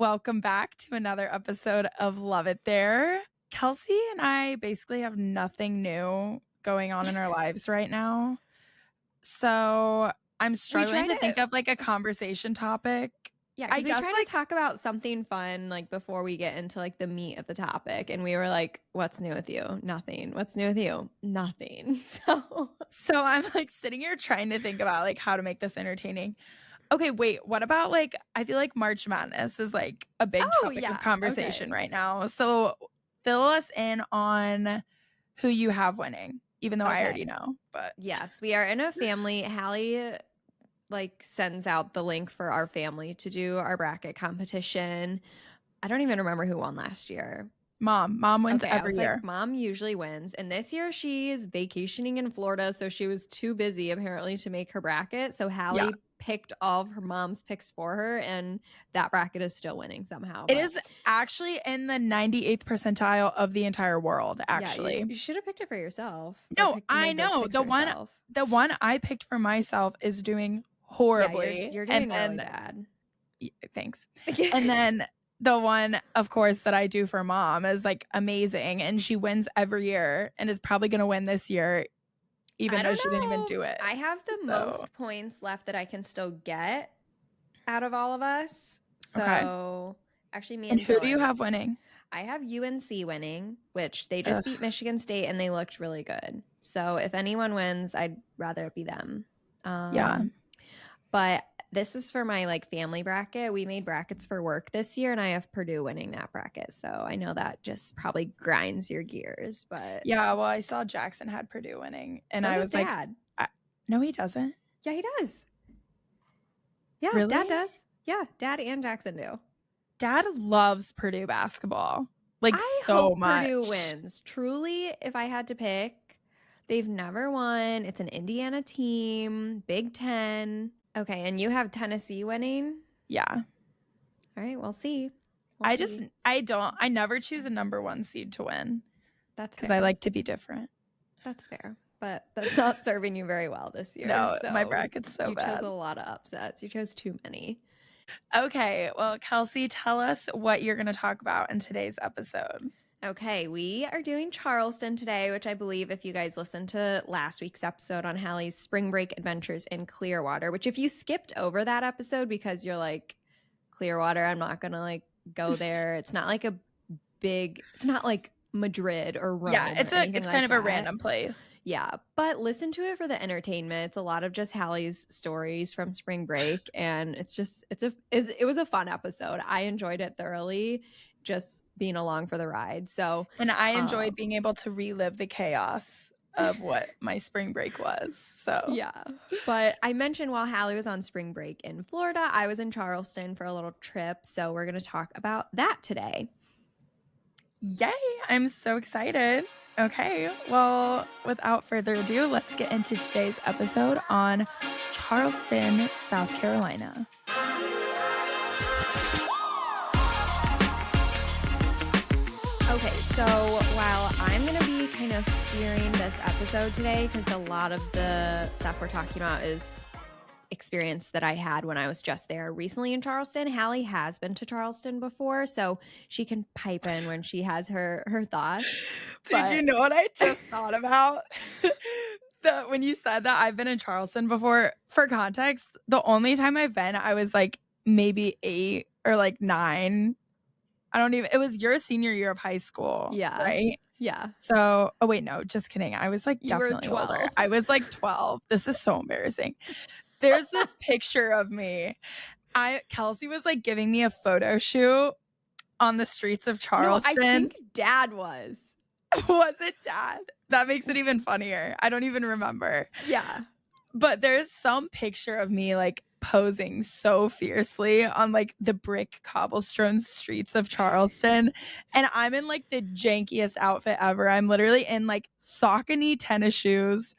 Welcome back to another episode of Love It There. Kelsey and I basically have nothing new going on in our lives right now. So I'm struggling to think of like a conversation topic. Yeah, because we tried to talk about something fun like before we get into like the meat of the topic, and we were like, "What's new with you? Nothing. What's new with you? Nothing." So I'm like sitting here trying to think about like how to make this entertaining. Okay, wait, what about like, I feel like March Madness is like a big topic of conversation right now. So fill us in on who you have winning, even though I already know. But yes, we are in a family. Hallie like sends out the link for our family to do our bracket competition. I don't even remember who won last year. Mom wins every year. Like, Mom usually wins. And this year she is vacationing in Florida, so she was too busy apparently to make her bracket. So Hallie picked all of her mom's picks for her, and that bracket is still winning somehow. It is actually in the 98th percentile of the entire world, actually. Yeah, you should have picked it for yourself. No, I know. The one I picked for myself is doing horribly. Yeah, you're doing really bad. Thanks. And then the one, of course, that I do for Mom is like amazing, and she wins every year and is probably going to win this year, even though she didn't even do it. I have the most points left that I can still get out of all of us. So actually, me and who do you have winning? I have UNC winning, which they just beat Michigan State and they looked really good. So if anyone wins, I'd rather it be them. But this is for my like family bracket. We made brackets for work this year, and I have Purdue winning that bracket. So I know that just probably grinds your gears. But yeah, well, I saw Jackson had Purdue winning, and I was Dad. like, no, he doesn't. Yeah, he does. Yeah, really? Dad does. Yeah, Dad and Jackson do. Dad loves Purdue basketball, like I so hope much. Purdue wins. Truly, if I had to pick, they've never won. It's an Indiana team, Big Ten. Okay, and you have Tennessee winning? Yeah. All right, we'll see. I never choose a number one seed to win. That's because I like to be different. That's fair. But that's not serving you very well this year. No, my bracket's so bad. You chose a lot of upsets. You chose too many. Okay, well, Kelsey, tell us what you're going to talk about in today's episode. Okay, we are doing Charleston today, which I believe if you guys listened to last week's episode on Hallie's spring break adventures in Clearwater, which if you skipped over that episode because you're like, Clearwater, I'm not going to like go there. It's not like it's not like Madrid or Rome. Yeah, it's kind of a random place. Yeah, but listen to it for the entertainment. It's a lot of just Hallie's stories from spring break, and it was a fun episode. I enjoyed it thoroughly, just being along for the ride. So, and I enjoyed being able to relive the chaos of what my spring break was. So yeah, but I mentioned while Hallie was on spring break in Florida, I was in Charleston for a little trip. So we're going to talk about that today. Yay, I'm so excited. Okay, well, without further ado, let's get into today's episode on Charleston, South Carolina. Okay, so while I'm going to be kind of steering this episode today, because a lot of the stuff we're talking about is experience that I had when I was just there recently in Charleston. Hallie has been to Charleston before, so she can pipe in when she has her thoughts. Did you know what I just thought about? When you said that I've been in Charleston before, for context, the only time I've been, I was like maybe 8 or like 9. It was your senior year of high school. Yeah. Right? Yeah. So, oh wait, no, just kidding. I was like definitely older. I was like 12. This is so embarrassing. There's this picture of me. Kelsey was like giving me a photo shoot on the streets of Charleston. No, I think Dad was. Was it Dad? That makes it even funnier. I don't even remember. Yeah. But there's some picture of me like posing so fiercely on like the brick cobblestone streets of Charleston, and I'm in like the jankiest outfit ever. I'm literally in like Saucony tennis shoes,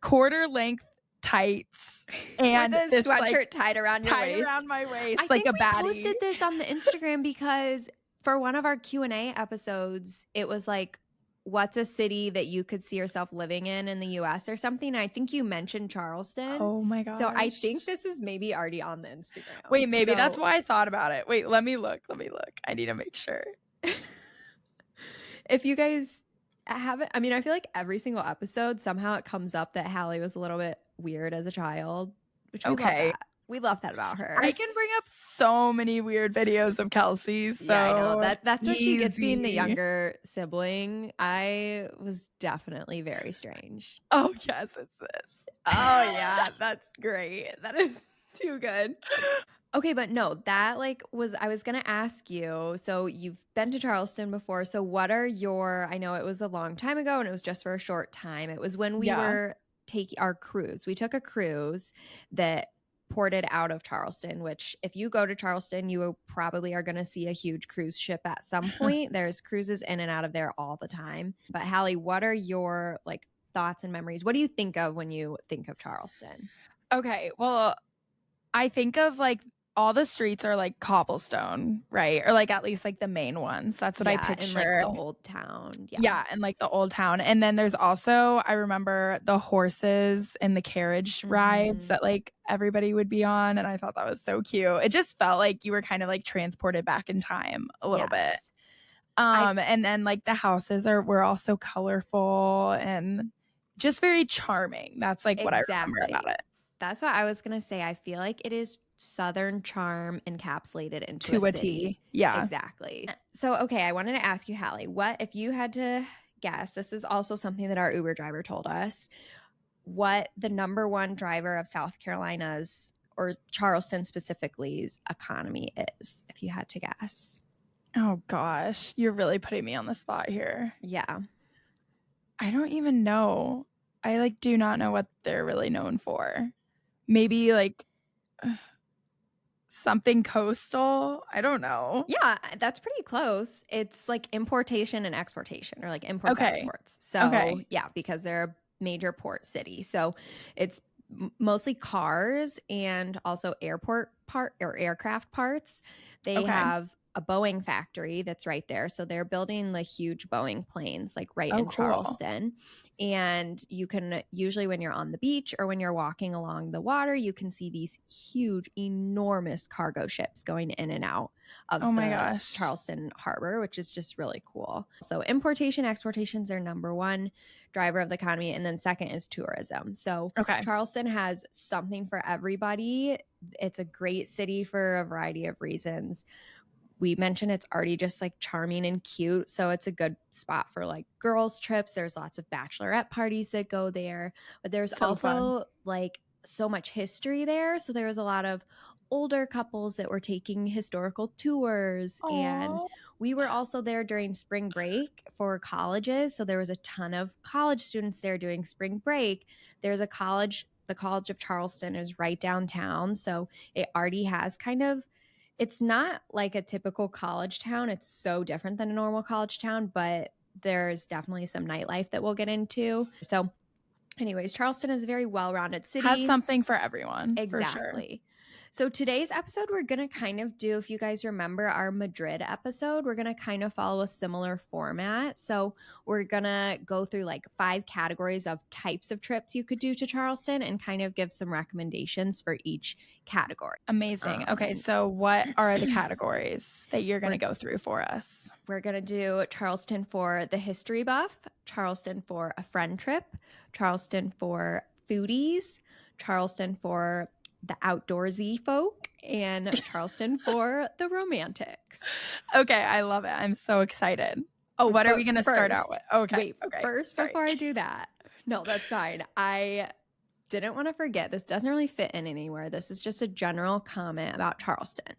quarter length tights, and with a sweatshirt tied around my waist, I like think a baddie. We posted this on the Instagram because for one of our Q&A episodes, it was like what's a city that you could see yourself living in the US or something. I think you mentioned Charleston. Oh my gosh. So I think this is maybe already on the Instagram. Wait, maybe that's why I thought about it. Wait, let me look. I need to make sure. If you guys haven't, I mean, I feel like every single episode somehow it comes up that Hallie was a little bit weird as a child, which we love that. We love that about her. I can bring up so many weird videos of Kelsey. So yeah, I know. That's what she gets being the younger sibling. I was definitely very strange. Oh, yes, it's this. Oh, yeah, that's great. That is too good. Okay, but no, that I was going to ask you, so you've been to Charleston before. So what are I know it was a long time ago and it was just for a short time. It was when we were taking our cruise. We took a cruise that ported out of Charleston, which if you go to Charleston, you probably are going to see a huge cruise ship at some point. There's cruises in and out of there all the time. But Hallie, what are your thoughts and memories? What do you think of when you think of Charleston? Okay, well, I think of all the streets are cobblestone, right? Or at least the main ones. That's what I picture. And the old town. Yeah, and the old town. And then there's also, I remember the horses and the carriage rides that everybody would be on. And I thought that was so cute. It just felt like you were kind of transported back in time a little bit. And then the houses were also colorful and just very charming. That's what I remember about it. That's what I was going to say. I feel like it is Southern charm encapsulated into a city. Yeah, exactly. So, okay, I wanted to ask you, Hallie, what if you had to guess? This is also something that our Uber driver told us. What the number one driver of South Carolina's or Charleston specifically's economy is, if you had to guess. Oh gosh, you're really putting me on the spot here. Yeah, I don't even know. I do not know what they're really known for. Maybe something coastal. I don't know. Yeah, that's pretty close. It's importation and exportation, or imports and exports. So yeah, because they're a major port city. So it's mostly cars and also aircraft parts. They have a Boeing factory that's right there. So they're building the huge Boeing planes right in Charleston. And you can usually, when you're on the beach or when you're walking along the water, you can see these huge, enormous cargo ships going in and out of Charleston Harbor, which is just really cool. So importation, exportation is their number one driver of the economy. And then second is tourism. So Charleston has something for everybody. It's a great city for a variety of reasons. We mentioned it's already just charming and cute. So it's a good spot for girls trips. There's lots of bachelorette parties that go there, but there's also so much history there. So there was a lot of older couples that were taking historical tours. Aww. And we were also there during spring break for colleges. So there was a ton of college students there doing spring break. There's a college, the College of Charleston is right downtown. So it already has it's not like a typical college town. It's so different than a normal college town, but there's definitely some nightlife that we'll get into. So anyways, Charleston is a very well-rounded city. Has something for everyone. Exactly. For sure. So today's episode, we're going to kind of do, if you guys remember our Madrid episode, we're going to kind of follow a similar format. So we're going to go through 5 categories of types of trips you could do to Charleston and kind of give some recommendations for each category. Amazing. Okay, so what are the categories that you're going to go through for us? We're going to do Charleston for the history buff, Charleston for a friend trip, Charleston for foodies, Charleston for the outdoorsy folk, and Charleston for the romantics. Okay, I love it. I'm so excited. Oh, what are we going to start out with? Okay. First, before I do that. No, that's fine. I didn't want to forget. This doesn't really fit in anywhere. This is just a general comment about Charleston.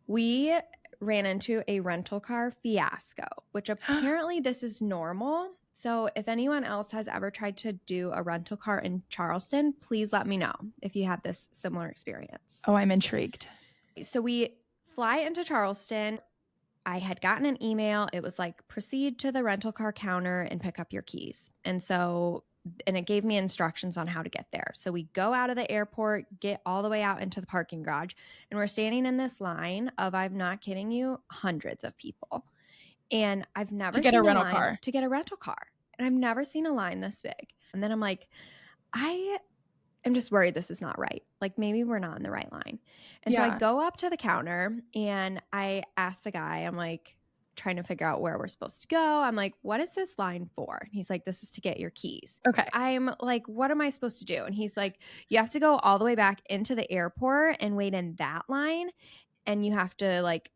We ran into a rental car fiasco, which apparently this is normal. So if anyone else has ever tried to do a rental car in Charleston, please let me know if you had this similar experience. Oh, I'm intrigued. So we fly into Charleston. I had gotten an email. It was proceed to the rental car counter and pick up your keys. And it gave me instructions on how to get there. So we go out of the airport, get all the way out into the parking garage, and we're standing in this line of, I'm not kidding you, hundreds of people. And I've never to get seen a rental line car. to get a rental car. And I've never seen a line this big. And then I'm like, I am just worried this is not right. Like maybe we're not in the right line. And so I go up to the counter and I ask the guy, I'm like trying to figure out where we're supposed to go. I'm like, what is this line for? And he's like, this is to get your keys. Okay. I'm like, what am I supposed to do? And he's like, you have to go all the way back into the airport and wait in that line. And you have to like,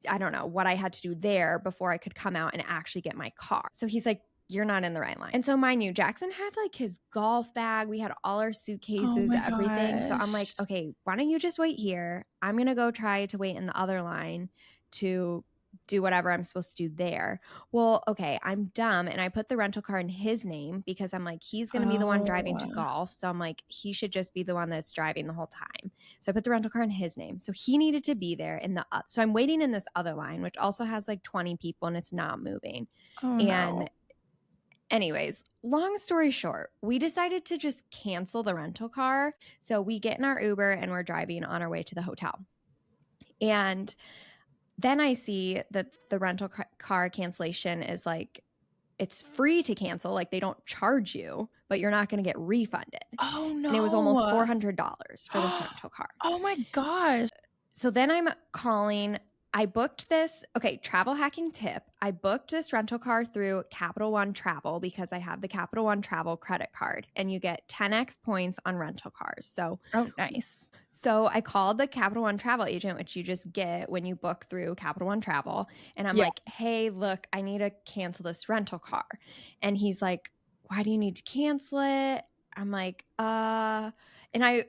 I don't know what I had to do there before I could come out and actually get my car. So he's like, you're not in the right line. And so mind you, Jackson had like his golf bag. We had all our suitcases, everything. So I'm like, okay, why don't you just wait here? I'm going to go try to wait in the other line to do whatever I'm supposed to do there. Well, okay, I'm dumb. And I put the rental car in his name because I'm like, he's going to be the one driving to golf. So I'm like, he should just be the one that's driving the whole time. So I put the rental car in his name. So he needed to be there in the, so I'm waiting in this other line, which also has like 20 people and it's not moving. Anyways, long story short, we decided to just cancel the rental car. So we get in our Uber and we're driving on our way to the hotel. And then I see that the rental car cancellation is like, it's free to cancel. Like they don't charge you, but you're not going to get refunded. Oh no. And it was almost $400 for this rental car. Oh my gosh. So then I'm calling. I booked this, okay, travel hacking tip. I booked this rental car through Capital One Travel because I have the Capital One Travel credit card and you get 10x points on rental cars. So, oh, nice. So I called the Capital One Travel agent, which you just get when you book through Capital One Travel. And I'm like, hey, look, I need to cancel this rental car. And he's like, why do you need to cancel it? I'm like, and I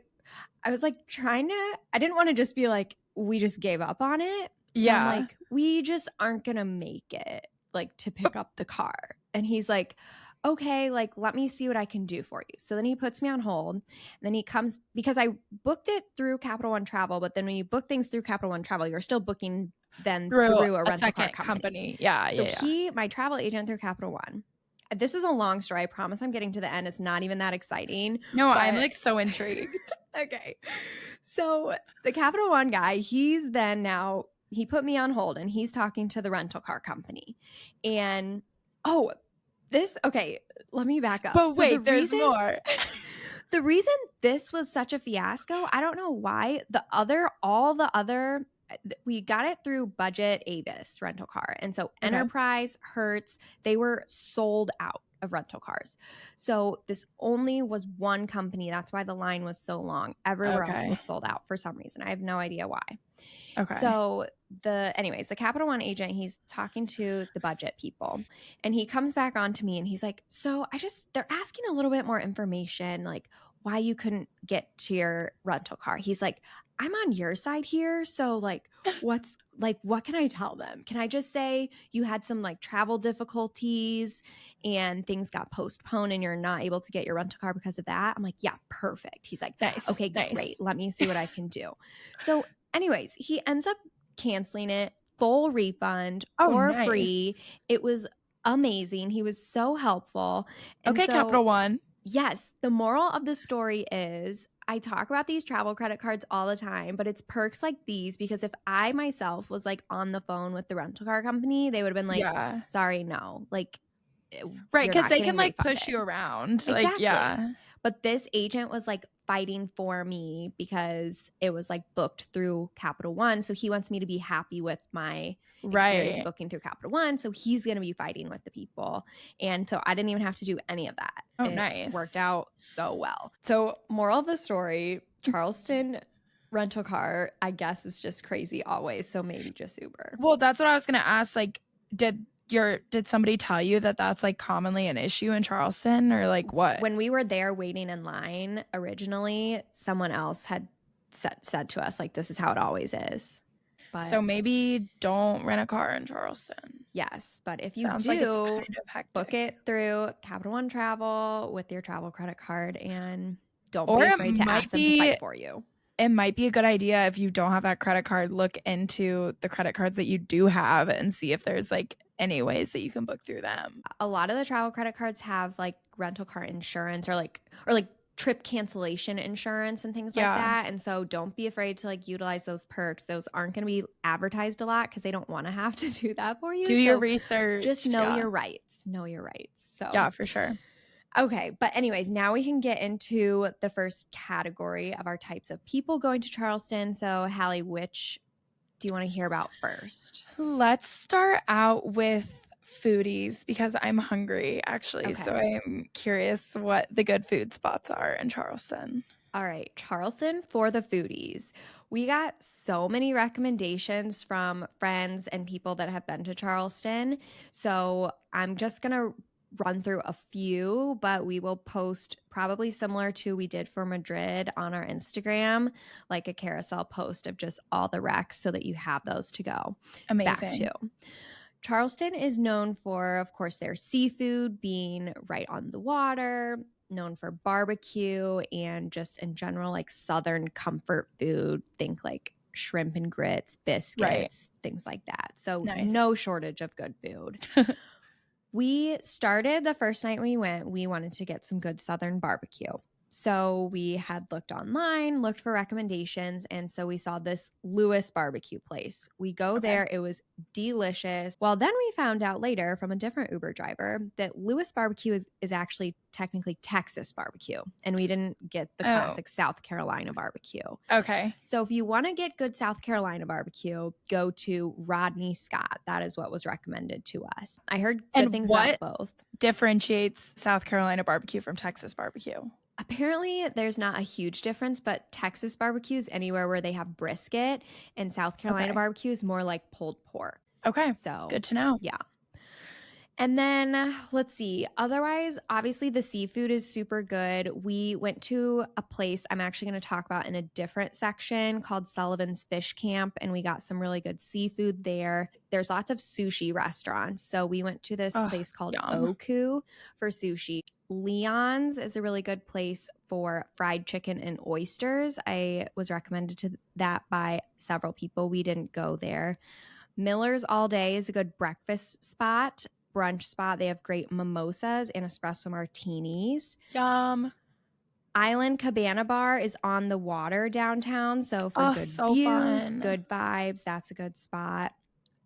was like I didn't want to just be like, we just gave up on it. So I'm like, we just aren't going to make it like to pick up the car. And he's like, okay, like, let me see what I can do for you. So then he puts me on hold. And then he comes because I booked it through Capital One Travel. But then when you book things through Capital One Travel, you're still booking them through a rental car company. So my travel agent through Capital One. This is a long story. I promise I'm getting to the end. It's not even that exciting. No, I'm like so intrigued. Okay. So the Capital One guy, he put me on hold and he's talking to the rental car company. And let me back up. But wait, there's more. The reason this was such a fiasco, I don't know why. We got it through Budget Avis rental car. And so Enterprise, Hertz, they were sold out of rental cars. So this only was one company. That's why the line was so long. Everywhere else was sold out for some reason. I have no idea why. Okay. So the Capital One agent, he's talking to the budget people and he comes back on to me and he's like, so they're asking a little bit more information, like why you couldn't get to your rental car. He's like, I'm on your side here. So like, what can I tell them? Can I just say you had some like travel difficulties and things got postponed and you're not able to get your rental car because of that? I'm like, yeah, perfect. He's like, nice. Okay, great. Let me see what I can do. So anyways, he ends up canceling it, full refund for free. It was amazing. He was so helpful. And Capital One. Yes. The moral of the story is I talk about these travel credit cards all the time, but it's perks like these because if I myself was like on the phone with the rental car company, they would have been like, sorry, no. Like, right, because they can like push you around. Exactly. Like, yeah. But this agent was like fighting for me because it was like booked through Capital One. So he wants me to be happy with my experience booking through Capital One. So he's going to be fighting with the people. And so I didn't even have to do any of that. Oh, nice. Worked out so well. So moral of the story, Charleston rental car, I guess, is just crazy always. So maybe just Uber. Well, that's what I was going to ask. Like, did somebody tell you that that's like commonly an issue in Charleston or like what? When we were there waiting in line originally, someone else had said to us like, this is how it always is. But so maybe don't rent a car in Charleston. Yes. But if you Sounds do, like it's kind of hectic. Book it through Capital One Travel with your travel credit card and don't be afraid to ask them to fight for you. It might be a good idea if you don't have that credit card, look into the credit cards that you do have and see if there's like any ways that you can book through them. A lot of the travel credit cards have like rental car insurance or trip cancellation insurance and things like Yeah. that. And so don't be afraid to like utilize those perks. Those aren't going to be advertised a lot because they don't want to have to do that for you. Do your research. Just know your rights. Know your rights. So yeah, for sure. Okay. But anyways, now we can get into the first category of our types of people going to Charleston. So Hallie, which do you want to hear about first? Let's start out with Foodies because I'm hungry, actually. Okay. So I'm curious what the good food spots are in Charleston. All right, Charleston for the foodies. We got so many recommendations from friends and people that have been to Charleston. So I'm just going to run through a few, but we will post probably similar to we did for Madrid on our Instagram, like a carousel post of just all the recs so that you have those to go Amazing. back to. Charleston is known for, of course, their seafood being right on the water, known for barbecue, and just in general, like Southern comfort food. Think like shrimp and grits, biscuits, things like that. So no shortage of good food. We started the first night we went, we wanted to get some good Southern barbecue. So we had looked online, looked for recommendations, and so we saw this Lewis barbecue place. We go there. It was delicious. Well, then we found out later from a different Uber driver that Lewis barbecue is actually technically Texas barbecue, and we didn't get the classic South Carolina barbecue. Okay. So if you want to get good South Carolina barbecue, go to Rodney Scott. That is what was recommended to us. I heard good things about both. Differentiates South Carolina barbecue from Texas barbecue? Apparently, there's not a huge difference, but Texas barbecue is anywhere where they have brisket, and South Carolina barbecue is more like pulled pork. Okay. So good to know. Yeah. And then let's see. Otherwise, obviously, the seafood is super good. We went to a place I'm actually going to talk about in a different section called Sullivan's Fish Camp, and we got some really good seafood there. There's lots of sushi restaurants. So we went to this place called Oku for sushi. Leon's is a really good place for fried chicken and oysters. I was recommended to that by several people. We didn't go there. Miller's All Day is a good breakfast spot, brunch spot. They have great mimosas and espresso martinis. Yum. Island Cabana Bar is on the water downtown. So for good views, good vibes, that's a good spot.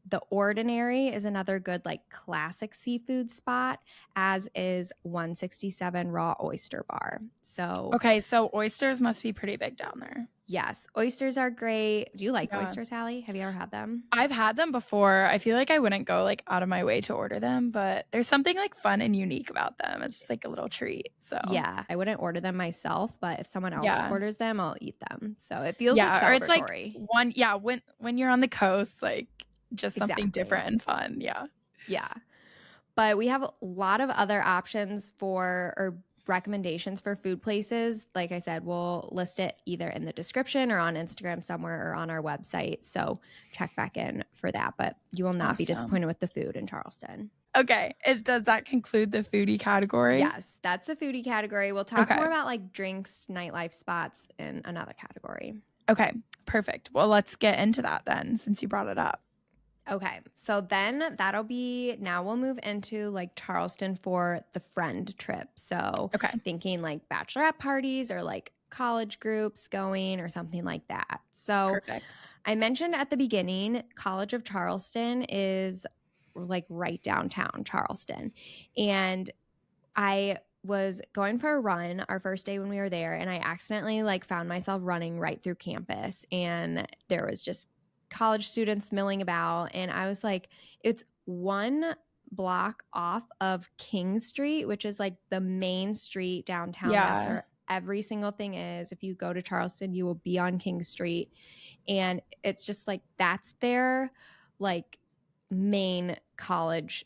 The Ordinary is another good like classic seafood spot, as is 167 Raw Oyster Bar. So so oysters must be pretty big down there. Yes, oysters are great. Do you like oysters, Hallie? Have you ever had them? I've had them before. I feel like I wouldn't go like out of my way to order them, but there's something like fun and unique about them. It's just like a little treat. So yeah, I wouldn't order them myself, but if someone else orders them, I'll eat them. So it feels like celebratory. Or it's like when you're on the coast, like just something different and fun. Yeah. But we have a lot of other options or recommendations for food places. Like I said, we'll list it either in the description or on Instagram somewhere or on our website. So check back in for that. But you will not be disappointed with the food in Charleston. Okay. Does that conclude the foodie category? Yes, that's the foodie category. We'll talk more about like drinks, nightlife spots in another category. Okay, perfect. Well, let's get into that then since you brought it up. Okay, so then now we'll move into like Charleston for the friend trip. So thinking like bachelorette parties or like college groups going or something like that. So I mentioned at the beginning, College of Charleston is like right downtown Charleston. And I was going for a run our first day when we were there, and I accidentally like found myself running right through campus, and there was just college students milling about, and I was like, it's one block off of King Street, which is like the main street downtown. That's where every single thing is. If you go to Charleston, you will be on King Street, and it's just like that's their like main college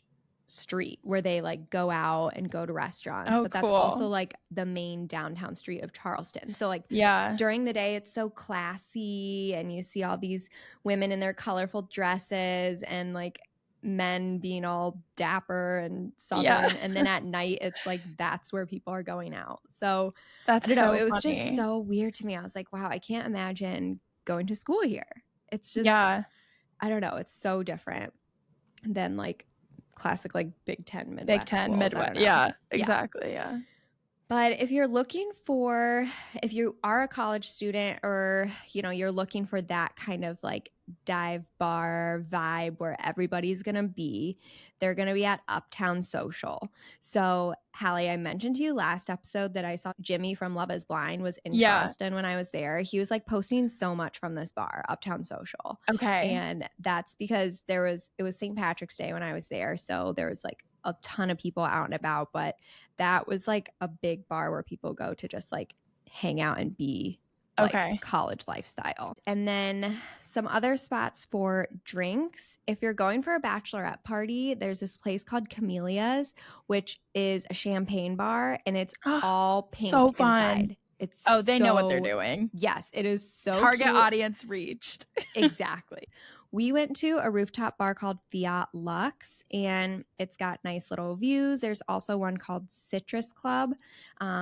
street where they like go out and go to restaurants. But that's also like the main downtown street of Charleston. So like during the day it's so classy, and you see all these women in their colorful dresses and like men being all dapper and southern, and then at night it's like that's where people are going out. So that's I don't know, so it was funny. just so weird to me. I was like, wow, I can't imagine going to school here. It's just I don't know, it's so different than like classic like Big Ten Midwest. Yeah, exactly. But if you are a college student or, you're looking for that kind of like dive bar vibe where everybody's going to be, they're going to be at Uptown Social. So, Hallie, I mentioned to you last episode that I saw Jimmy from Love is Blind was in Charleston when I was there. He was like posting so much from this bar, Uptown Social. Okay. And that's because it was St. Patrick's Day when I was there. So there was like a ton of people out and about, but that was like a big bar where people go to just like hang out and be like college lifestyle. And then some other spots for drinks. If you're going for a bachelorette party, there's this place called Camellias, which is a champagne bar, and it's all pink so fun. Inside. It's they know what they're doing. Yes, it is so target cute. Audience reached. Exactly. We went to a rooftop bar called Fiat Lux, and it's got nice little views. There's also one called Citrus Club.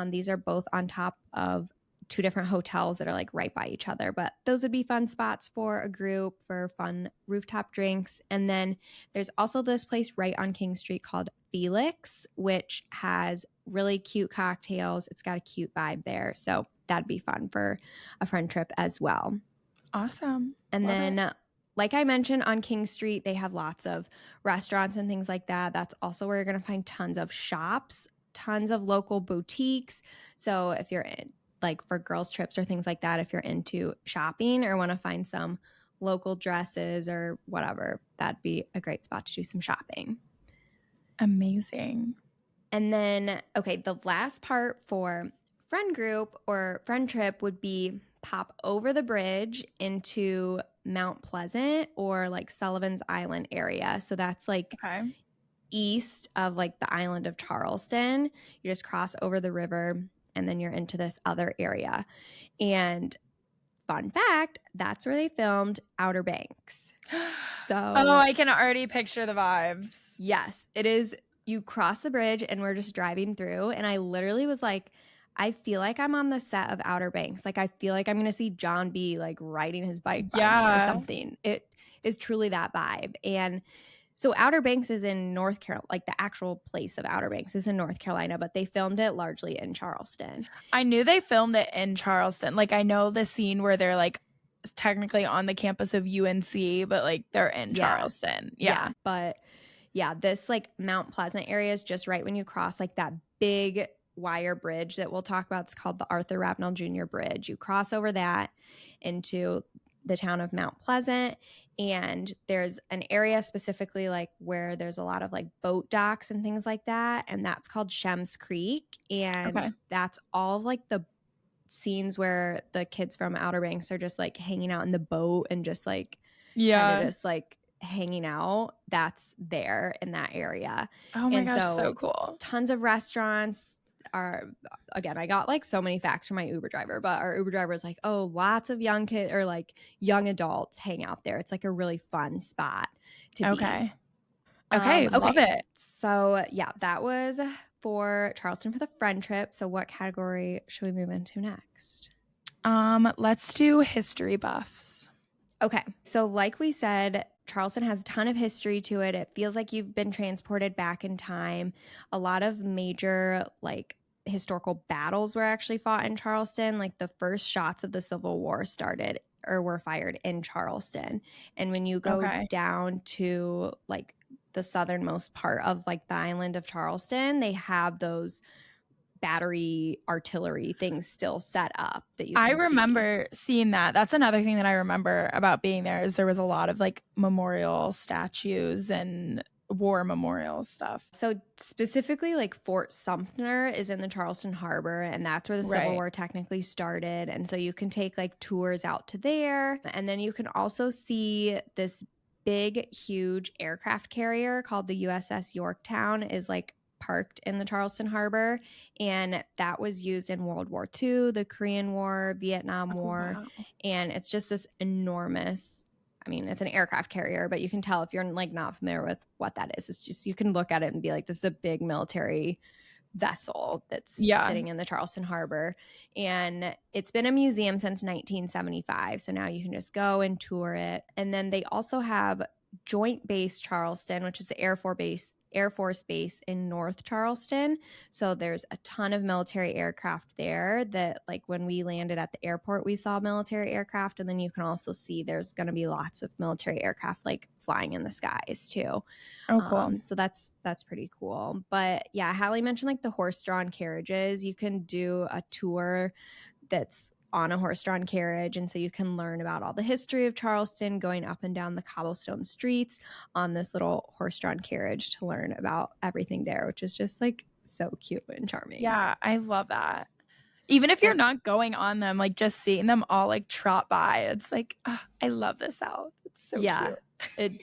These are both on top of two different hotels that are like right by each other, but those would be fun spots for a group for fun rooftop drinks. And then there's also this place right on King Street called Felix, which has really cute cocktails. It's got a cute vibe there. So that'd be fun for a friend trip as well. Awesome. And then like I mentioned, on King Street, they have lots of restaurants and things like that. That's also where you're going to find tons of shops, tons of local boutiques. So if you're in, like for girls' trips or things like that, if you're into shopping or want to find some local dresses or whatever, that'd be a great spot to do some shopping. Amazing. And then, the last part for friend group or friend trip would be pop over the bridge into Mount Pleasant or like Sullivan's Island area. So that's like east of like the island of Charleston. You just cross over the river and then you're into this other area. And fun fact, that's where they filmed Outer Banks. So I can already picture the vibes. Yes, it is. You cross the bridge and we're just driving through, and I literally was like, I feel like I'm on the set of Outer Banks. Like, I feel like I'm going to see John B. like riding his bike by me or something. It is truly that vibe. And so Outer Banks is in North Carolina, like the actual place of Outer Banks is in North Carolina, but they filmed it largely in Charleston. I knew they filmed it in Charleston. Like, I know the scene where they're like technically on the campus of UNC, but like they're in Charleston. Yeah. But yeah, this like Mount Pleasant area is just right when you cross like that big wire bridge that we'll talk about. It's called the Arthur Ravenel Jr. Bridge. You cross over that into the town of Mount Pleasant, and there's an area specifically like where there's a lot of like boat docks and things like that, and that's called Shem's Creek, and that's all of like the scenes where the kids from Outer Banks are just like hanging out in the boat and just like kind of just like hanging out. That's there in that area. Oh my gosh, so cool. Tons of restaurants. I got like so many facts from my Uber driver, but our Uber driver was like, oh, lots of young kids or like young adults hang out there. It's like a really fun spot to be. Love it. So yeah, that was for Charleston for the friend trip. So what category should we move into next? Let's do history buffs. Okay. So like we said, Charleston has a ton of history to it. It feels like you've been transported back in time. A lot of major like historical battles were actually fought in Charleston. Like the first shots of the Civil War started or were fired in Charleston. And when you go down to like the southernmost part of like the island of Charleston, they have those battery artillery things still set up that you can remember seeing that. That's another thing that I remember about being there is there was a lot of like memorial statues and war memorial stuff. So specifically like Fort Sumter is in the Charleston Harbor, and that's where the Civil War technically started. And so you can take like tours out to there, and then you can also see this big huge aircraft carrier called the USS Yorktown is like parked in the Charleston Harbor, and that was used in World War II, the Korean War, Vietnam War, and it's just this enormous, I mean, it's an aircraft carrier, but you can tell if you're like not familiar with what that is. It's just, you can look at it and be like, this is a big military vessel that's sitting in the Charleston Harbor, and it's been a museum since 1975, so now you can just go and tour it. And then they also have Joint Base Charleston, which is the Air Air Force Base in North Charleston. So there's a ton of military aircraft there that, like, when we landed at the airport, we saw military aircraft. And then you can also see there's going to be lots of military aircraft like flying in the skies too. Oh, cool. So that's pretty cool. But yeah, Hallie mentioned like the horse-drawn carriages. You can do a tour that's on a horse-drawn carriage, and so you can learn about all the history of Charleston, going up and down the cobblestone streets on this little horse-drawn carriage to learn about everything there, which is just like so cute and charming. Yeah, I love that. Even if you're not going on them, like just seeing them all like trot by, it's like, oh, I love the South. It's so cute. It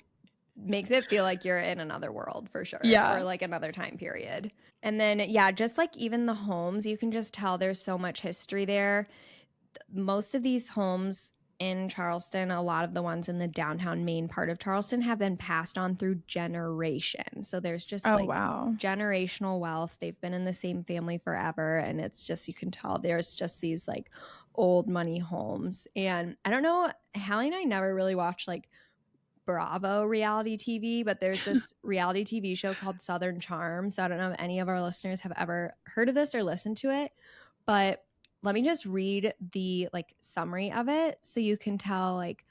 makes it feel like you're in another world for sure. Yeah. Or like another time period. And then, yeah, just like even the homes, you can just tell there's so much history there. Most of these homes in Charleston, a lot of the ones in the downtown main part of Charleston, have been passed on through generations. So there's just generational wealth. They've been in the same family forever. And it's just, you can tell there's just these like old money homes. And I don't know, Hallie and I never really watched like Bravo reality TV, but there's this reality TV show called Southern Charm. So I don't know if any of our listeners have ever heard of this or listened to it, but let me just read the like summary of it so you can tell like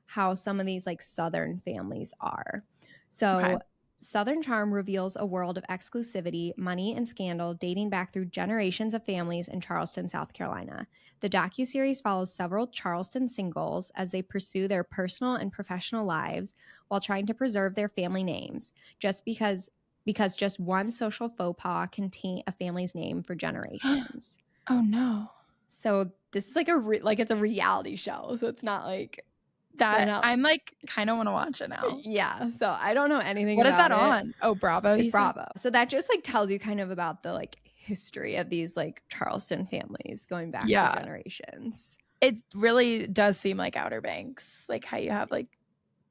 how some of these like Southern families are. So Southern Charm reveals a world of exclusivity, money, and scandal dating back through generations of families in Charleston, South Carolina. The docuseries follows several Charleston singles as they pursue their personal and professional lives while trying to preserve their family names, just because just one social faux pas can taint a family's name for generations. Oh no. So this is like it's a reality show. So it's not like that. I'm like kind of want to watch it now. Yeah. So I don't know anything about it. What is that on? Oh, Bravo. It's Bravo. So that just like tells you kind of about the like history of these like Charleston families going back for generations. It really does seem like Outer Banks, like how you have like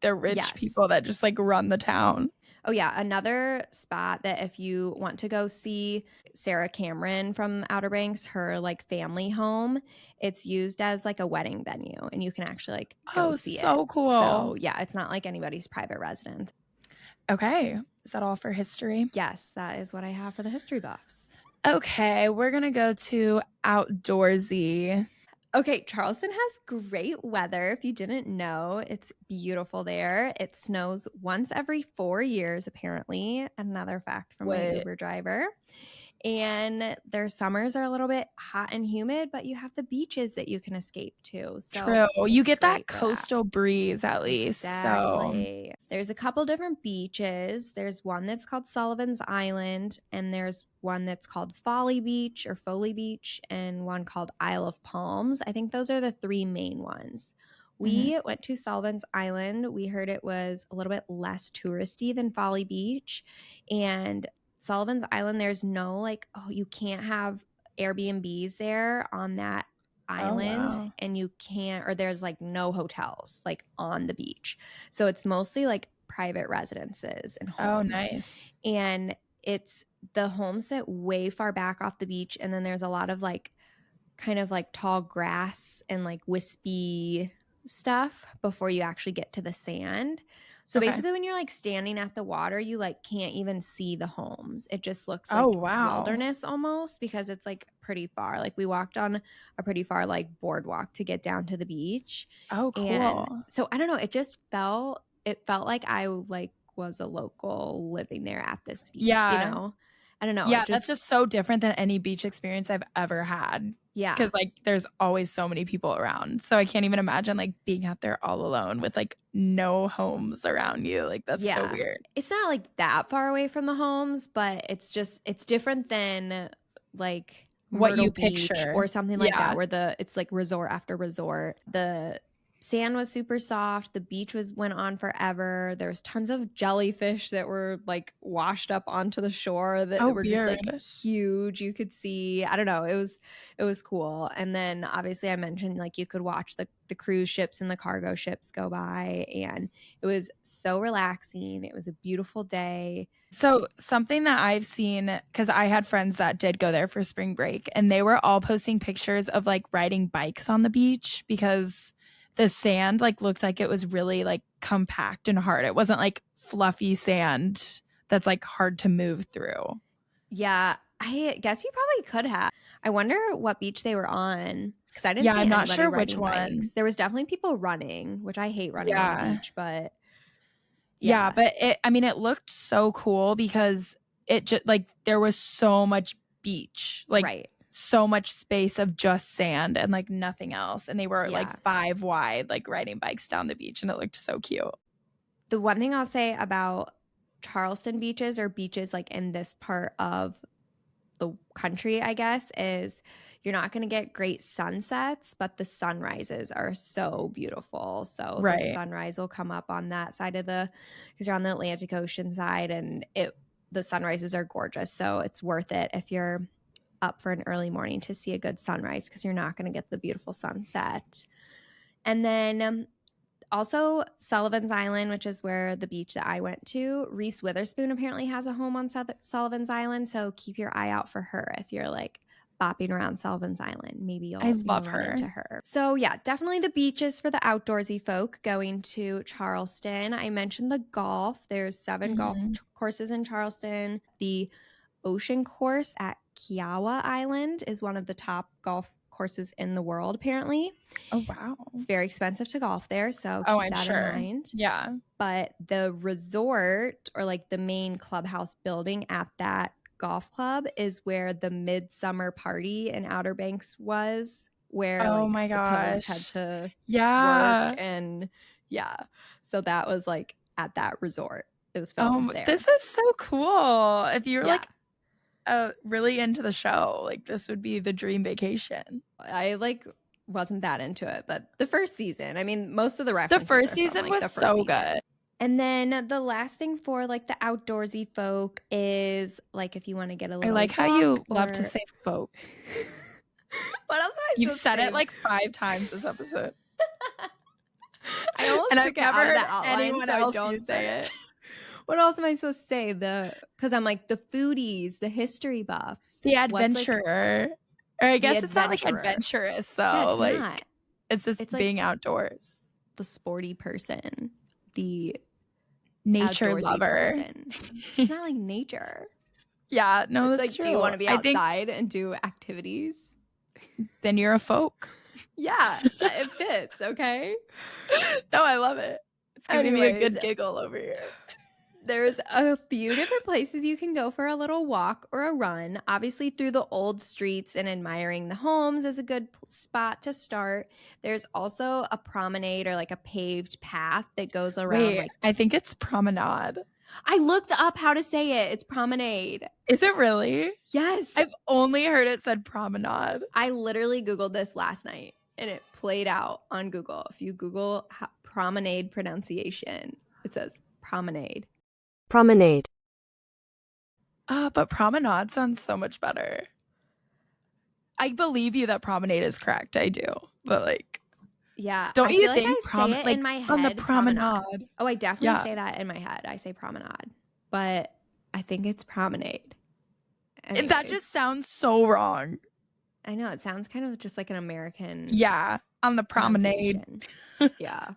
the rich people that just like run the town. Oh, yeah. Another spot that if you want to go see Sarah Cameron from Outer Banks, her like family home, it's used as like a wedding venue and you can actually like go see it. So cool. So yeah, it's not like anybody's private residence. Okay. Is that all for history? Yes, that is what I have for the history buffs. Okay. We're going to go to outdoorsy. Okay, Charleston has great weather. If you didn't know, it's beautiful there. It snows once every 4 years, apparently. Another fact from my Uber driver. And their summers are a little bit hot and humid, but you have the beaches that you can escape to. So true. You get that coastal breeze at least. Exactly. So there's a couple different beaches. There's one that's called Sullivan's Island, and there's one that's called Folly Beach or Foley Beach, and one called Isle of Palms. I think those are the three main ones. We went to Sullivan's Island. We heard it was a little bit less touristy than Folly Beach. And Sullivan's Island, there's no like, you can't have Airbnbs there on that island, and you can't, or there's like no hotels like on the beach. So it's mostly like private residences and homes. Oh, nice. And it's the homes sit way far back off the beach, and then there's a lot of like kind of like tall grass and like wispy stuff before you actually get to the sand. So basically when you're like standing at the water, you like can't even see the homes. It just looks like wilderness almost, because it's like pretty far. Like we walked on a pretty far like boardwalk to get down to the beach. Oh, cool. And so I don't know, it felt like I like was a local living there at this beach. Yeah. You know? I don't know. Yeah, that's just so different than any beach experience I've ever had. Yeah. Because like there's always so many people around. So I can't even imagine like being out there all alone with like no homes around you. Like that's so weird. It's not like that far away from the homes, but it's different than like what Myrtle you Beach picture or something like that, where it's like resort after resort. The sand was super soft. The beach went on forever. There's tons of jellyfish that were like washed up onto the shore that were just like huge. You could see, I don't know, it was cool. And then obviously I mentioned like you could watch the cruise ships and the cargo ships go by, and it was so relaxing. It was a beautiful day. So something that I've seen, because I had friends that did go there for spring break, and they were all posting pictures of like riding bikes on the beach because the sand like looked like it was really like compact and hard. It wasn't like fluffy sand that's like hard to move through. Yeah, I guess you probably could have. I wonder what beach they were on because I didn't see I'm not anybody sure which riding bikes. one. There was definitely people running, which I hate running on the beach, but Yeah, but it looked so cool because it just like there was so much beach, like right. so much space of just sand and like nothing else. And they were like 5 wide, like riding bikes down the beach, and it looked so cute. The one thing I'll say about Charleston beaches or beaches like in this part of the country, I guess, is you're not going to get great sunsets, but the sunrises are so beautiful. So the sunrise will come up on that side of because you're on the Atlantic Ocean side, and the sunrises are gorgeous. So it's worth it if you're up for an early morning to see a good sunrise because you're not going to get the beautiful sunset. And then also Sullivan's Island, which is where the beach that I went to, Reese Witherspoon apparently has a home on Sullivan's Island. So keep your eye out for her if you're like bopping around Sullivan's Island. Maybe you'll run into her. So yeah, definitely the beaches for the outdoorsy folk going to Charleston. I mentioned the golf. There's 7 golf courses in Charleston. The ocean course at Kiowa Island is one of the top golf courses in the world, apparently. Oh, wow. It's very expensive to golf there, so keep that in mind. Yeah. But the resort, or like the main clubhouse building at that golf club, is where the midsummer party in Outer Banks was, where my gosh, the had to work, and so that was like at that resort. It was filmed there. This is so cool. If you're like really into the show, like this would be the dream vacation. I wasn't that into it, but the first season, I mean, most of the references, the first season was so good. And then the last thing for like the outdoorsy folk is like if you want to get a little, I like how you love to say folk. What else am I You've supposed said to say? it like 5 times this episode. I almost and took I've it never out heard of the outline, anyone so else don't use say it. What else am I supposed to say? Because I'm like the foodies, the history buffs, the adventurer. Or I guess it's not like adventurous though. Yeah, it's not. It's just being outdoors. The sporty person, the nature lover. Person. It's not like nature. Yeah, no, it's that's like, true. Do you want to be outside and do activities? Then you're a folk. Yeah, it fits. Okay. No, I love it. It's giving me a good giggle over here. There's a few different places you can go for a little walk or a run. Obviously, through the old streets and admiring the homes is a good spot to start. There's also a promenade or like a paved path that goes around. Wait, I think it's promenade. I looked up how to say it. It's promenade. Is it really? Yes. I've only heard it said promenade. I literally Googled this last night and it played out on Google. If you Google promenade pronunciation, it says promenade. Promenade. But promenade sounds so much better. I believe you that promenade is correct. I do. But yeah. Don't you think I say it in my head on the promenade? Oh, I definitely say that in my head. I say promenade. But I think it's promenade. Anyways. That just sounds so wrong. I know. It sounds kind of just like an American. Yeah. On the promenade. Yeah.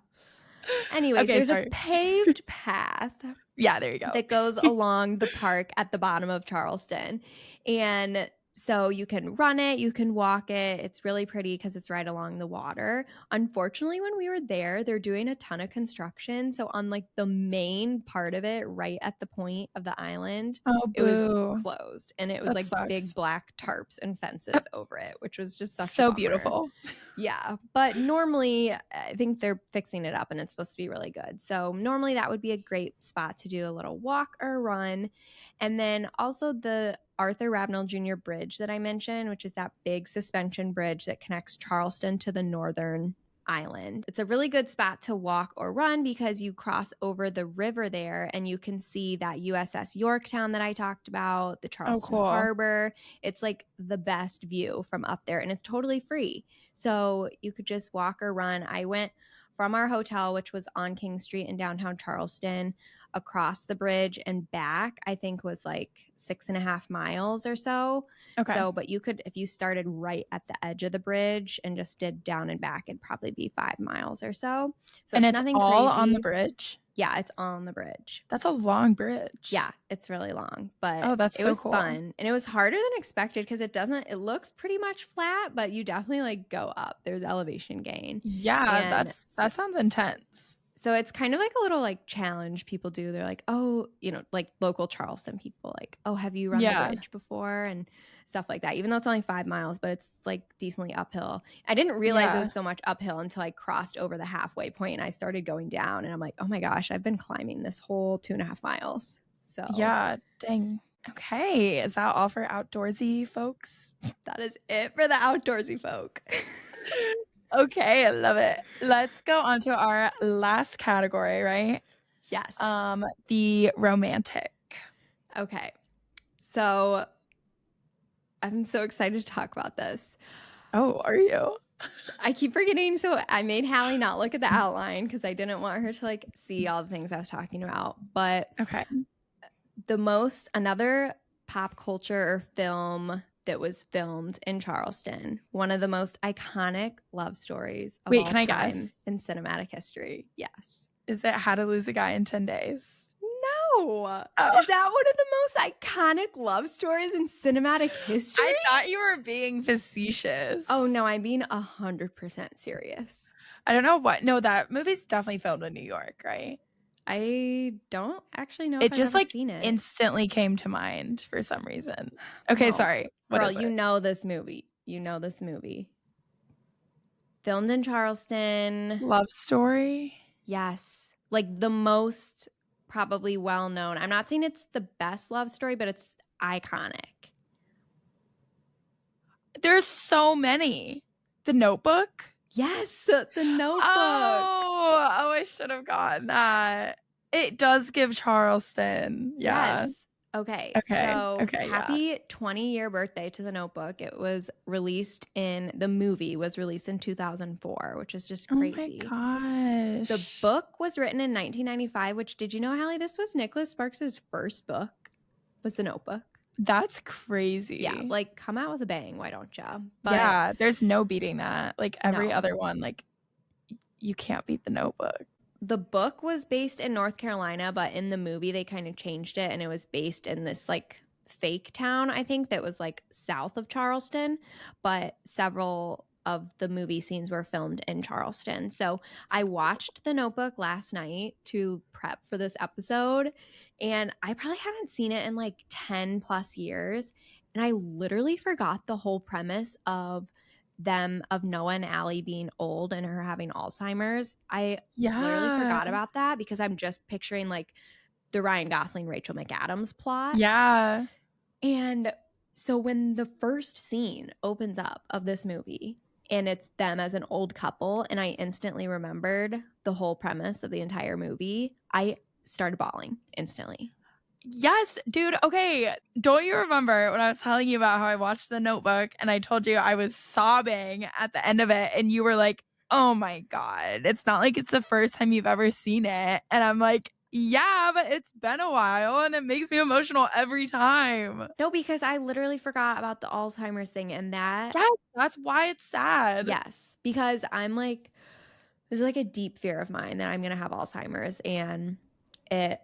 Anyways, there's a paved path. Yeah, there you go. That goes along the park at the bottom of Charleston. And so you can run it, you can walk it. It's really pretty because it's right along the water. Unfortunately, when we were there, they're doing a ton of construction. So on the main part of it, right at the point of the island, it was closed. And it was sucks. Big black tarps and fences over it, which was just so beautiful. Yeah. But normally, I think they're fixing it up and it's supposed to be really good. So normally that would be a great spot to do a little walk or run. And then also the Arthur Ravenel Jr. Bridge that I mentioned, which is that big suspension bridge that connects Charleston to the northern island. It's a really good spot to walk or run because you cross over the river there and you can see that USS Yorktown that I talked about, the Charleston Harbor. It's the best view from up there and it's totally free. So you could just walk or run. I went from our hotel, which was on King Street in downtown Charleston, across the bridge and back, I think was 6.5 miles or so. Okay. So, but you could, if you started right at the edge of the bridge and just did down and back, it'd probably be 5 miles or so. So and it's nothing all crazy. on the bridge? Yeah, it's on the bridge. That's a long bridge. Yeah, it's really long, but Oh, that's it so was cool. fun. And it was harder than expected because it looks pretty much flat, but you definitely like go up. There's elevation gain. Yeah, And that sounds intense. so it's kind of like a little like challenge people do. They're like, oh, like local Charleston people, like, oh, have you run the bridge before? And stuff like that. Even though it's only 5 miles, but it's like decently uphill. I didn't realize it was so much uphill until I crossed over the halfway point and I started going down. And I'm like, oh my gosh, I've been climbing this whole 2.5 miles. So yeah, dang. Okay, is that all for outdoorsy folks? That is it for the outdoorsy folk. Okay, I love it. Let's go on to our last category, right? Yes. The romantic. Okay. So I'm so excited to talk about this. Oh, are you? I keep forgetting. So I made Hallie not look at the outline because I didn't want her to like see all the things I was talking about. But okay, another pop culture or film that was filmed in Charleston, one of the most iconic love stories of all can I time guess? in cinematic history. Yes. Is it How to Lose a Guy in 10 Days? No. Is that one of the most iconic love stories in cinematic history? I thought you were being facetious. Oh, no, I'm being 100% serious. I don't know what. No, that movie's definitely filmed in New York, right? I don't actually know. It if just I've like seen it. instantly came to mind for some reason. Okay, sorry. What Girl, is it? you know this movie. Filmed in Charleston. Love story? Yes. Like the most probably well-known. I'm not saying it's the best love story, but it's iconic. There's so many. The Notebook? Yes, The Notebook. Oh, I should have gotten that. It does give Charleston. Yeah. Yes. Okay. Okay, happy 20-year birthday to The Notebook. The movie was released in 2004, which is just crazy. Oh my gosh. The book was written in 1995, which, did you know, Hallie, this was Nicholas Sparks' first book, was The Notebook. That's crazy. Yeah, like come out with a bang, why don't ya? Yeah, there's no beating that. Like every other one, like you can't beat The Notebook. The book was based in North Carolina, but in the movie they kind of changed it and it was based in this like fake town, I think, that was like south of Charleston, but several of the movie scenes were filmed in Charleston. So I watched The Notebook last night to prep for this episode, and I probably haven't seen it in like 10 plus years, and I literally forgot the whole premise of Noah and Allie being old and her having Alzheimer's. I literally forgot about that because I'm just picturing like the Ryan Gosling, Rachel McAdams plot. Yeah. And so when the first scene opens up of this movie and it's them as an old couple, and I instantly remembered the whole premise of the entire movie, I started bawling instantly. Yes, dude. Okay. Don't you remember when I was telling you about how I watched The Notebook and I told you I was sobbing at the end of it and you were like, oh my God, it's not like it's the first time you've ever seen it. And I'm like, yeah, but it's been a while and it makes me emotional every time. No, because I literally forgot about the Alzheimer's thing, and that's why it's sad. Yes, because I'm like, there's like a deep fear of mine that I'm going to have Alzheimer's, and it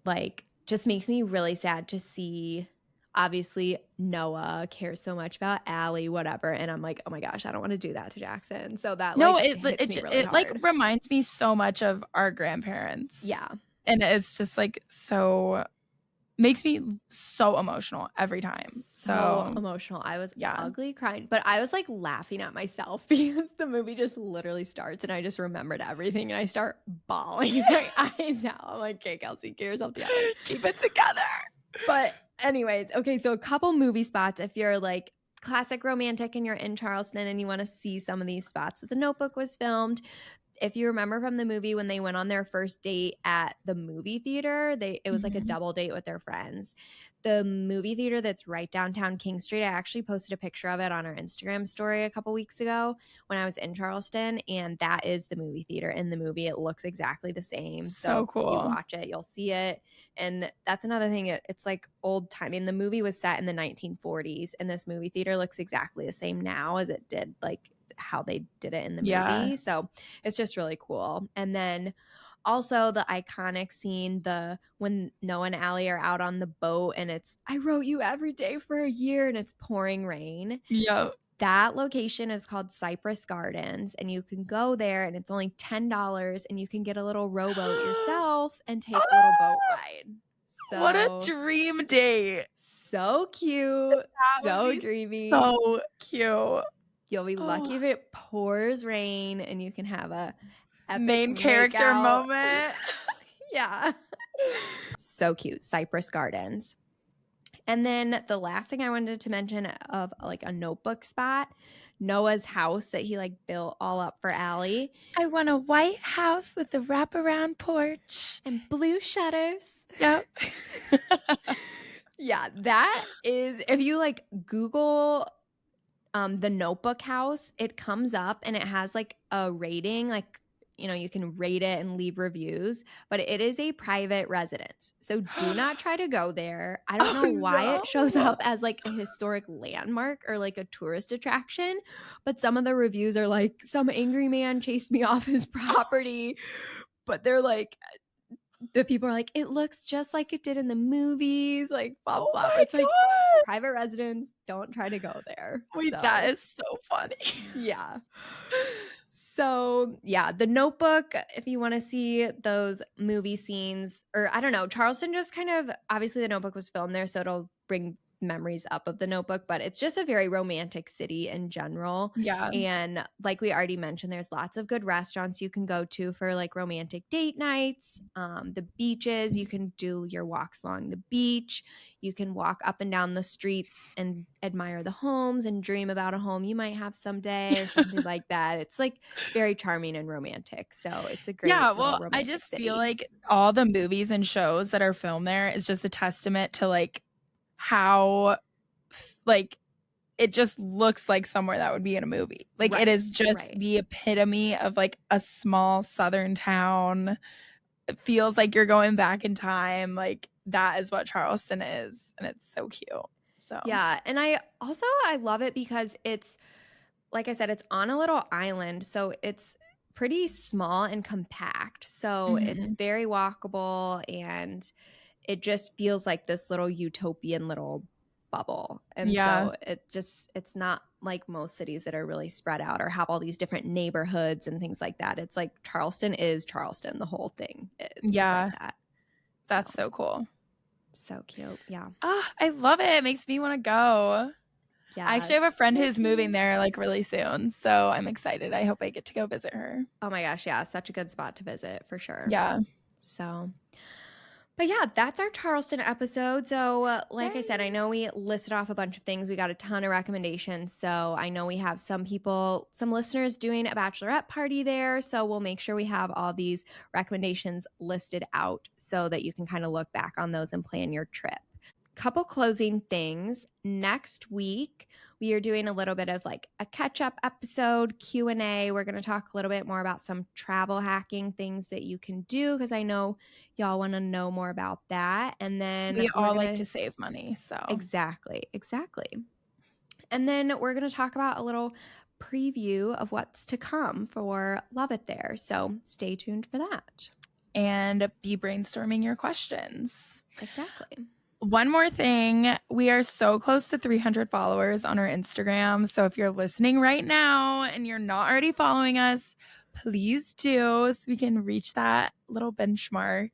like just makes me really sad to see, obviously Noah cares so much about Allie, whatever, and I'm like, oh my gosh, I don't want to do that to Jackson. So that it like reminds me so much of our grandparents. Yeah. And it's just like so makes me so emotional every time. So emotional. I was ugly crying, but I was like laughing at myself because the movie just literally starts and I just remembered everything and I start bawling my eyes out. I'm like, okay, Kelsey, get yourself together. Keep it together. But anyways, okay, so a couple movie spots if you're like classic romantic and you're in Charleston and you want to see some of these spots. The Notebook was filmed. If you remember from the movie when they went on their first date at the movie theater, it was like a double date with their friends. The movie theater that's right downtown King Street, I actually posted a picture of it on our Instagram story a couple weeks ago when I was in Charleston, and that is the movie theater in the movie. It looks exactly the same. So cool. You watch it, you'll see it. And that's another thing. It's like old time. I mean, the movie was set in the 1940s, and this movie theater looks exactly the same now as it did like how they did it in the movie. So it's just really cool. And then Also, the iconic scene, when Noah and Allie are out on the boat and it's, I wrote you every day for a year and it's pouring rain. Yep. That location is called Cypress Gardens, and you can go there and it's only $10 and you can get a little rowboat yourself and take a little boat ride. So what a dream date. So cute. So dreamy. So cute. You'll be lucky if it pours rain and you can have a main character moment. Yeah. So cute. Cypress Gardens. And then the last thing I wanted to mention of like a notebook spot, Noah's house that he like built all up for Allie. I want a white house with a wraparound porch and blue shutters. Yep. Yeah, that is, if you like Google the notebook house, it comes up and it has like a rating, like, you know, you can rate it and leave reviews, but it is a private residence. So do not try to go there. I don't know why it shows up as like a historic landmark or like a tourist attraction, but some of the reviews are like, some angry man chased me off his property, but they're like, the people are like, it looks just like it did in the movies, like blah blah. It's like private residence. Don't try to go there. Wait, that is so funny. Yeah. So yeah, the Notebook, if you want to see those movie scenes, or I don't know, Charleston just kind of, obviously the Notebook was filmed there, so it'll bring memories up of the Notebook, but it's just a very romantic city in general. Yeah. And like we already mentioned, there's lots of good restaurants you can go to for like romantic date nights. The beaches, you can do your walks along the beach. You can walk up and down the streets and admire the homes and dream about a home you might have someday or something like that. It's like very charming and romantic. So it's a great I just feel like all the movies and shows that are filmed there is just a testament to like how like it just looks like somewhere that would be in a movie. Like it is just the epitome of like a small southern town. It feels like you're going back in time. Like that is what Charleston is, and it's so cute. So yeah, and I love it because it's, like I said, it's on a little island, so it's pretty small and compact. So it's very walkable, and it just feels like this little utopian little bubble. And so it's not like most cities that are really spread out or have all these different neighborhoods and things like that. It's like Charleston is Charleston. The whole thing is. Yeah. Like that. That's so cool. So cute. Yeah. I love it. It makes me want to go. Yeah. I actually have a friend who's moving there like really soon. So I'm excited. I hope I get to go visit her. Oh my gosh. Yeah. Such a good spot to visit for sure. Yeah. So, but yeah, that's our Charleston episode. So like I said, I know we listed off a bunch of things. We got a ton of recommendations. So I know we have some listeners doing a bachelorette party there. So we'll make sure we have all these recommendations listed out so that you can kind of look back on those and plan your trip. Couple closing things. Next week, we are doing a little bit of like a catch-up episode, Q&A. We're going to talk a little bit more about some travel hacking things that you can do, because I know y'all want to know more about that. And then we all like to save money. So Exactly. And then we're going to talk about a little preview of what's to come for Love It There. So stay tuned for that. And be brainstorming your questions. Exactly. One more thing, we are so close to 300 followers on our Instagram. So if you're listening right now and you're not already following us, please do, so we can reach that little benchmark.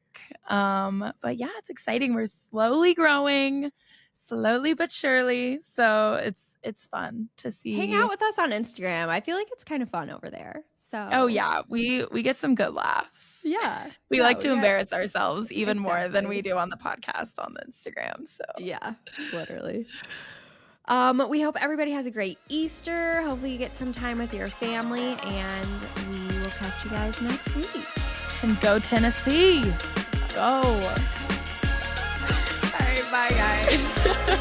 But yeah, it's exciting. We're slowly growing, slowly but surely. So it's fun to see. Hang out with us on Instagram. I feel like it's kind of fun over there. So oh yeah, we get some good laughs. Yeah. We like to embarrass ourselves even more than we do on the podcast on the Instagram. So yeah, literally. We hope everybody has a great Easter. Hopefully you get some time with your family, and we will catch you guys next week. And go Tennessee. Go. All right, bye guys.